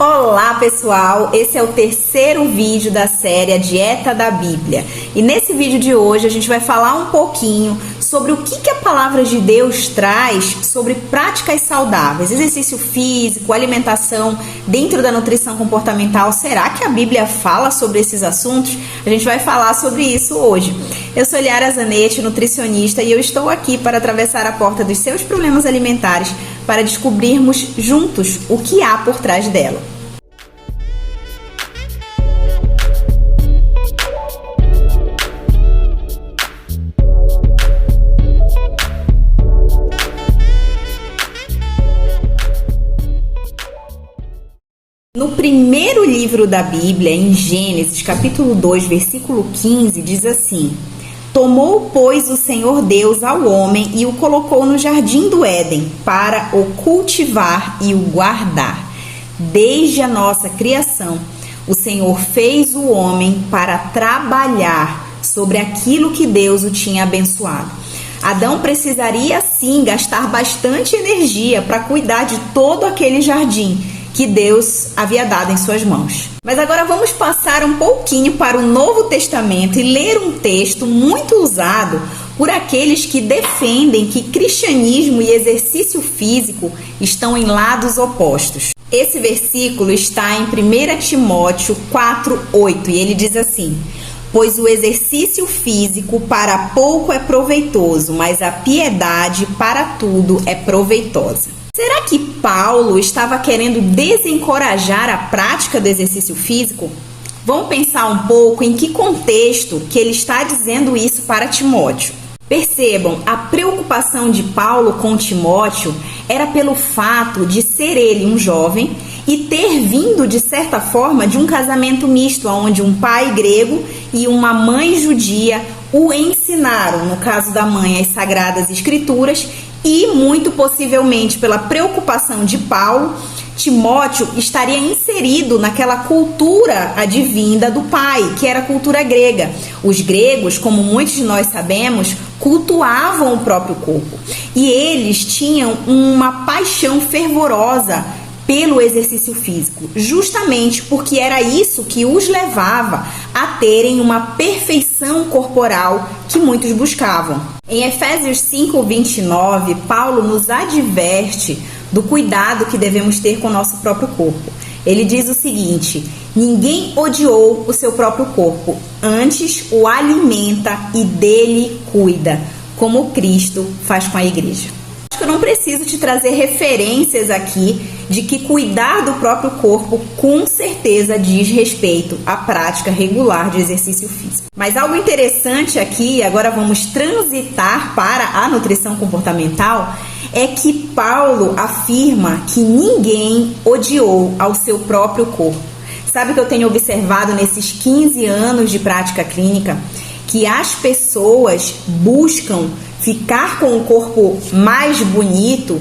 Olá pessoal, esse é o terceiro vídeo da série A Dieta da Bíblia. E nesse vídeo de hoje a gente vai falar um pouquinho sobre o que a palavra de Deus traz sobre práticas saudáveis, exercício físico, alimentação dentro da nutrição comportamental. Será que a Bíblia fala sobre esses assuntos? A gente vai falar sobre isso hoje. Eu sou Eliara Zanetti, nutricionista, e eu estou aqui para atravessar a porta dos seus problemas alimentares para descobrirmos juntos o que há por trás dela. No primeiro livro da Bíblia, em Gênesis, capítulo 2, versículo 15, diz assim: Tomou, pois, o Senhor Deus ao homem e o colocou no jardim do Éden para o cultivar e o guardar. Desde a nossa criação, o Senhor fez o homem para trabalhar sobre aquilo que Deus o tinha abençoado. Adão precisaria, sim, gastar bastante energia para cuidar de todo aquele jardim que Deus havia dado em suas mãos. Mas agora vamos passar um pouquinho para o Novo Testamento e ler um texto muito usado por aqueles que defendem que cristianismo e exercício físico estão em lados opostos. Esse versículo está em 1 Timóteo 4:8 e ele diz assim: Pois o exercício físico para pouco é proveitoso, mas a piedade para tudo é proveitosa. Será que Paulo estava querendo desencorajar a prática do exercício físico? Vamos pensar um pouco em que contexto que ele está dizendo isso para Timóteo. Percebam, a preocupação de Paulo com Timóteo era pelo fato de ser ele um jovem e ter vindo, de certa forma, de um casamento misto, onde um pai grego e uma mãe judia o ensinaram, no caso da mãe, as Sagradas Escrituras, e muito possivelmente pela preocupação de Paulo, Timóteo estaria inserido naquela cultura advinda do pai, que era a cultura grega. Os gregos, como muitos de nós sabemos, cultuavam o próprio corpo e eles tinham uma paixão fervorosa pelo exercício físico, justamente porque era isso que os levava a terem uma perfeição corporal que muitos buscavam. Em Efésios 5:29, Paulo nos adverte do cuidado que devemos ter com o nosso próprio corpo. Ele diz o seguinte: ninguém odiou o seu próprio corpo, antes o alimenta e dele cuida, como Cristo faz com a igreja. Eu não preciso te trazer referências aqui de que cuidar do próprio corpo com certeza diz respeito à prática regular de exercício físico. Mas algo interessante aqui, agora vamos transitar para a nutrição comportamental, é que Paulo afirma que ninguém odiou ao seu próprio corpo. Sabe o que eu tenho observado nesses 15 anos de prática clínica? Que as pessoas buscam ficar com o corpo mais bonito,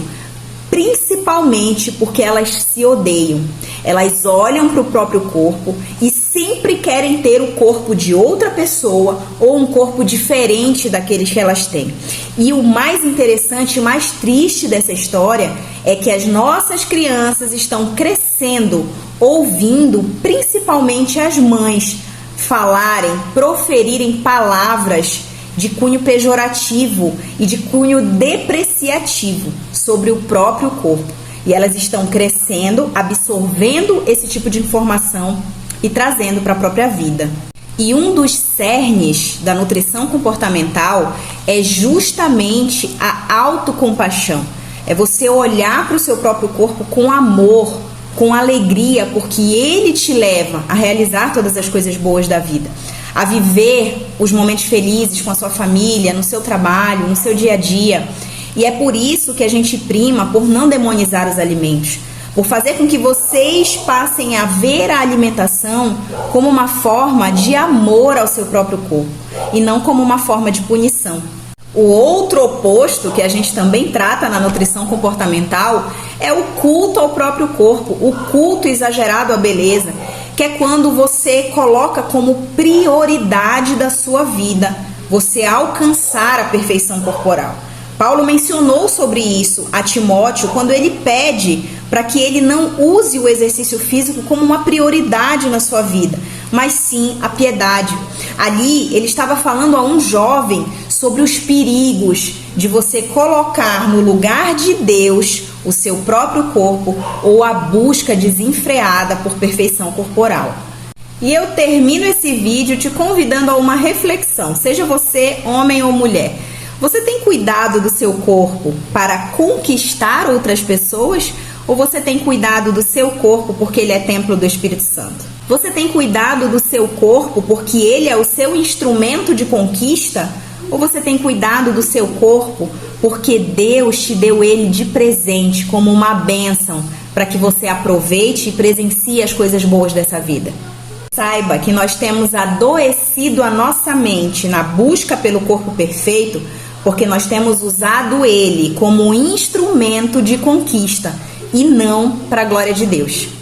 principalmente porque elas se odeiam. Elas olham para o próprio corpo e sempre querem ter o corpo de outra pessoa ou um corpo diferente daqueles que elas têm. E o mais interessante e mais triste dessa história é que as nossas crianças estão crescendo, ouvindo, principalmente as mães, falarem, proferirem palavras de cunho pejorativo e de cunho depreciativo sobre o próprio corpo. E elas estão crescendo, absorvendo esse tipo de informação e trazendo para a própria vida. E um dos cernes da nutrição comportamental é justamente a autocompaixão. É você olhar para o seu próprio corpo com amor, com alegria, porque ele te leva a realizar todas as coisas boas da vida, a viver os momentos felizes com a sua família, no seu trabalho, no seu dia a dia. E é por isso que a gente prima por não demonizar os alimentos, por fazer com que vocês passem a ver a alimentação como uma forma de amor ao seu próprio corpo e não como uma forma de punição. O outro oposto que a gente também trata na nutrição comportamental é o culto ao próprio corpo, o culto exagerado à beleza, que é quando você coloca como prioridade da sua vida você alcançar a perfeição corporal. Paulo mencionou sobre isso a Timóteo quando ele pede para que ele não use o exercício físico como uma prioridade na sua vida, mas sim a piedade. Ali ele estava falando a um jovem sobre os perigos de você colocar no lugar de Deus o seu próprio corpo ou a busca desenfreada por perfeição corporal. E eu termino esse vídeo te convidando a uma reflexão, seja você homem ou mulher. Você tem cuidado do seu corpo para conquistar outras pessoas? Ou você tem cuidado do seu corpo porque ele é templo do Espírito Santo? Você tem cuidado do seu corpo porque ele é o seu instrumento de conquista? Ou você tem cuidado do seu corpo porque Deus te deu ele de presente como uma bênção para que você aproveite e presencie as coisas boas dessa vida? Saiba que nós temos adoecido a nossa mente na busca pelo corpo perfeito porque nós temos usado ele como instrumento de conquista e não para a glória de Deus.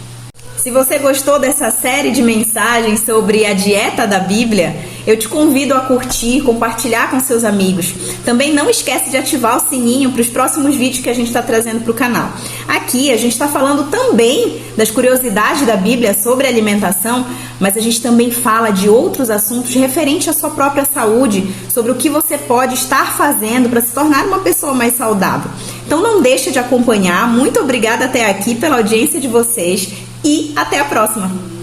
Se você gostou dessa série de mensagens sobre a dieta da Bíblia, eu te convido a curtir, compartilhar com seus amigos. Também não esquece de ativar o sininho para os próximos vídeos que a gente está trazendo para o canal. Aqui a gente está falando também das curiosidades da Bíblia sobre alimentação, mas a gente também fala de outros assuntos referentes à sua própria saúde, sobre o que você pode estar fazendo para se tornar uma pessoa mais saudável. Então não deixe de acompanhar. Muito obrigada até aqui pela audiência de vocês e até a próxima!